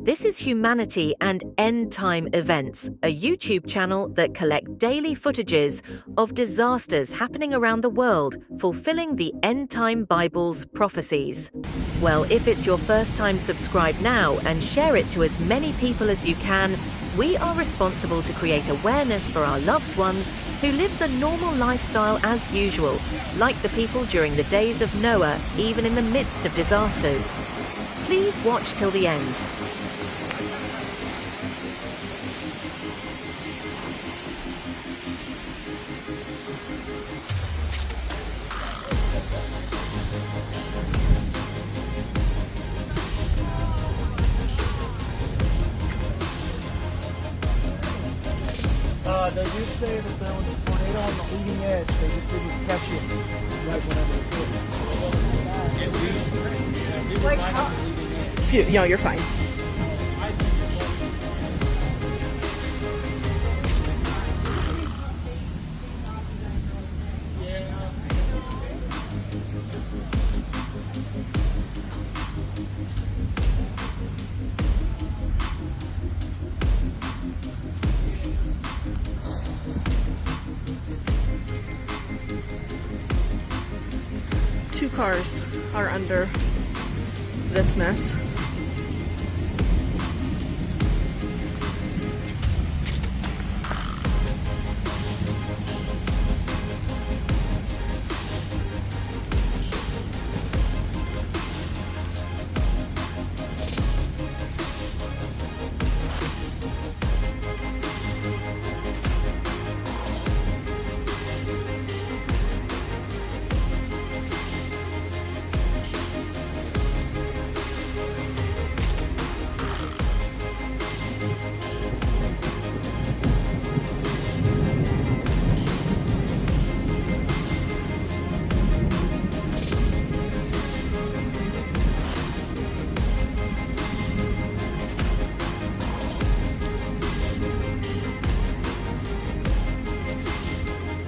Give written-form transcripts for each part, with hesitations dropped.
This is Humanity and End Time Events, a YouTube channel that collect daily footages of disasters happening around the world, fulfilling the End Time Bible's prophecies. Well, if it's your first time, subscribe now and share it to as many people as you can. We are responsible to create awareness for our loved ones who lives a normal lifestyle as usual, like the people during the days of Noah, even in the midst of disasters. Please watch till the end. They did say that there was a tornado on the leading edge. They just didn't catch it right whenever it hit. Like how? Excuse, you're fine. Two cars are under this mess.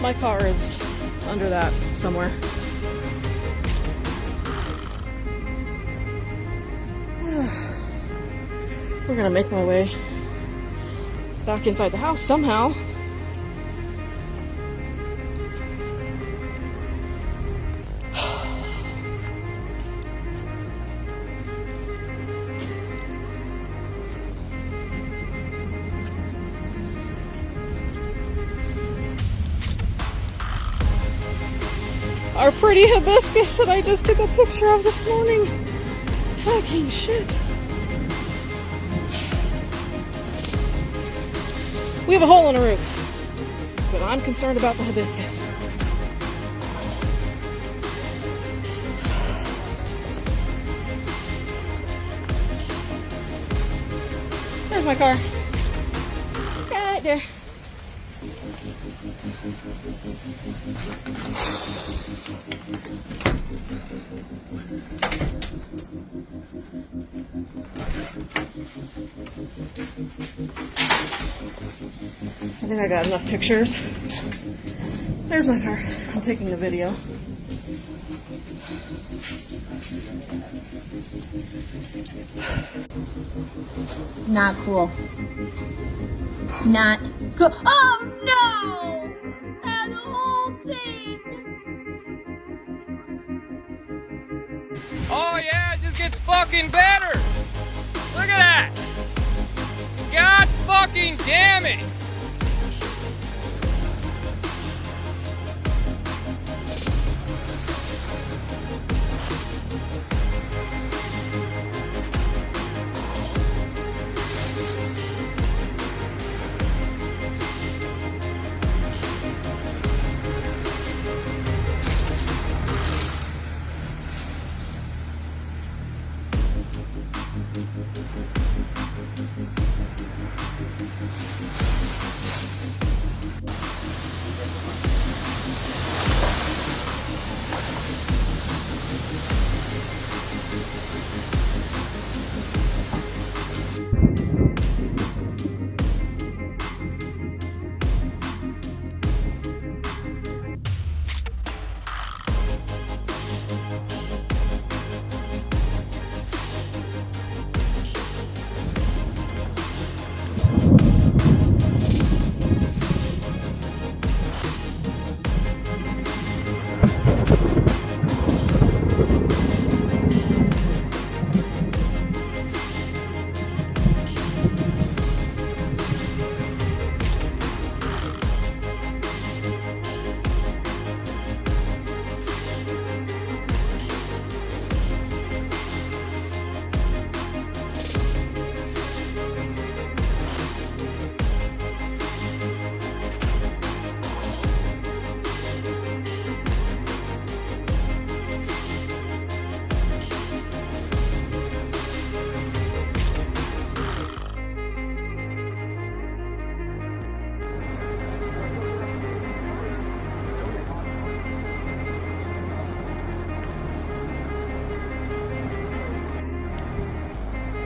My car is under that somewhere. We're gonna make my way back inside the house somehow. Our pretty hibiscus that I just took a picture of this morning. Fucking shit. We have a hole in the roof, but I'm concerned about the hibiscus. There's my car. Right there. I think I got enough pictures. There's my car. I'm taking a video. Not cool. Not cool. Oh no! And the whole thing! Oh yeah, it just gets fucking better! Look at that! God fucking damn it!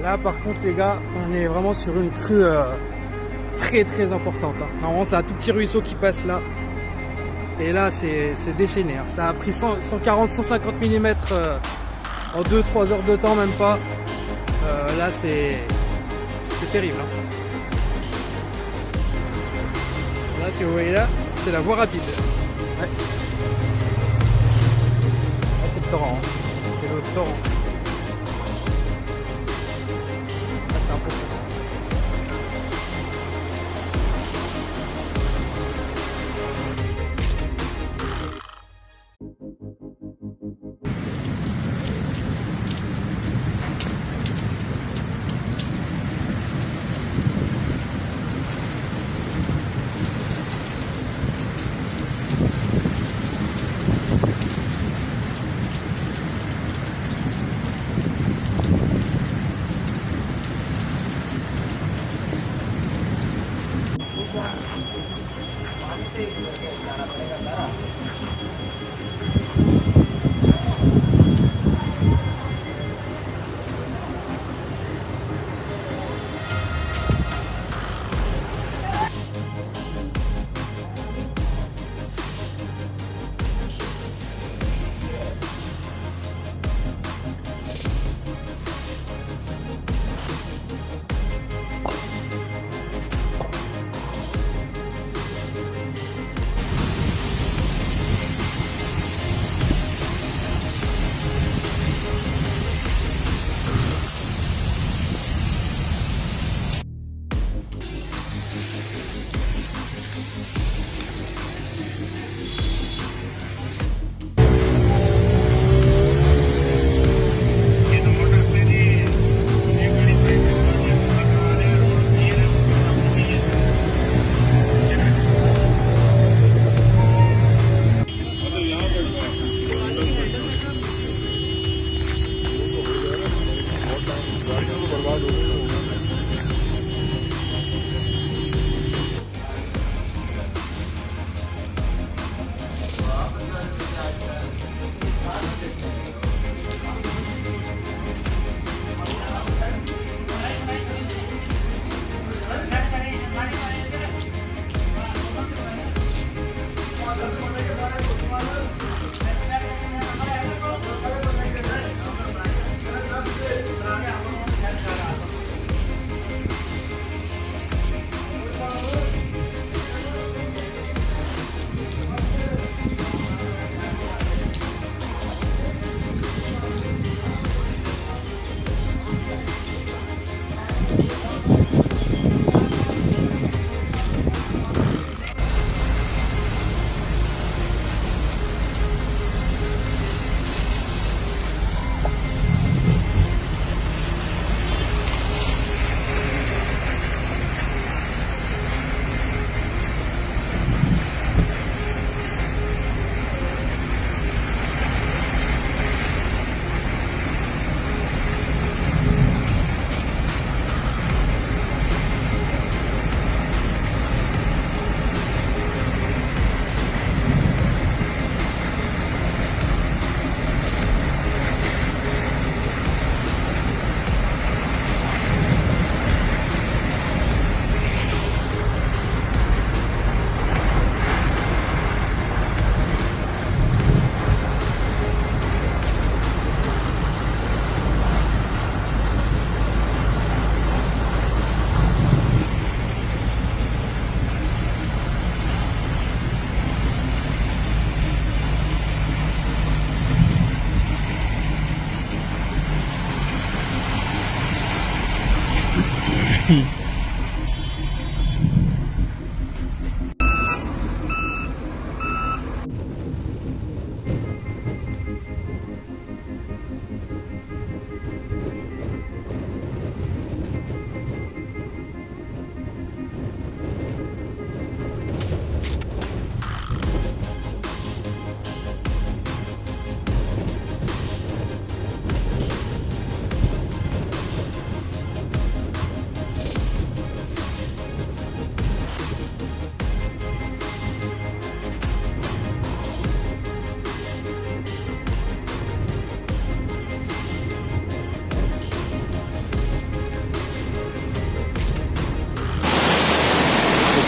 Là par contre les gars, on est vraiment sur une crue très très importante. Hein. Normalement c'est un tout petit ruisseau qui passe là. Et là c'est déchaîné. Hein. Ça a pris 140-150 mm en 2-3 heures de temps, même pas. Là c'est terrible. Hein. Là si vous voyez là, c'est la voie rapide. Ouais. Là c'est le torrent. Hein. C'est le torrent. C'est impressionnant.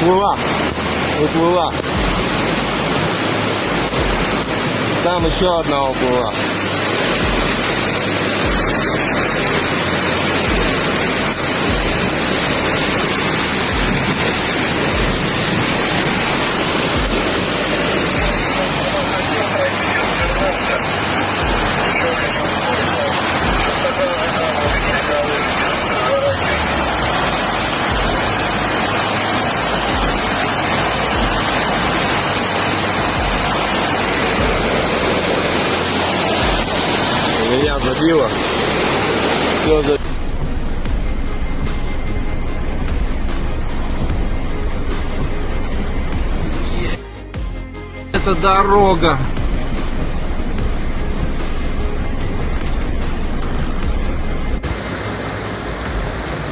Уплыла. Уплыла. Там еще одна уплыла. Меня забило. Все за... Это дорога.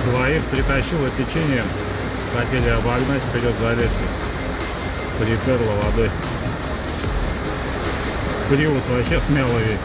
Двоих притащило течение, хотели обогнать, вперед залезли. Приперло водой. Приус вообще смело весь.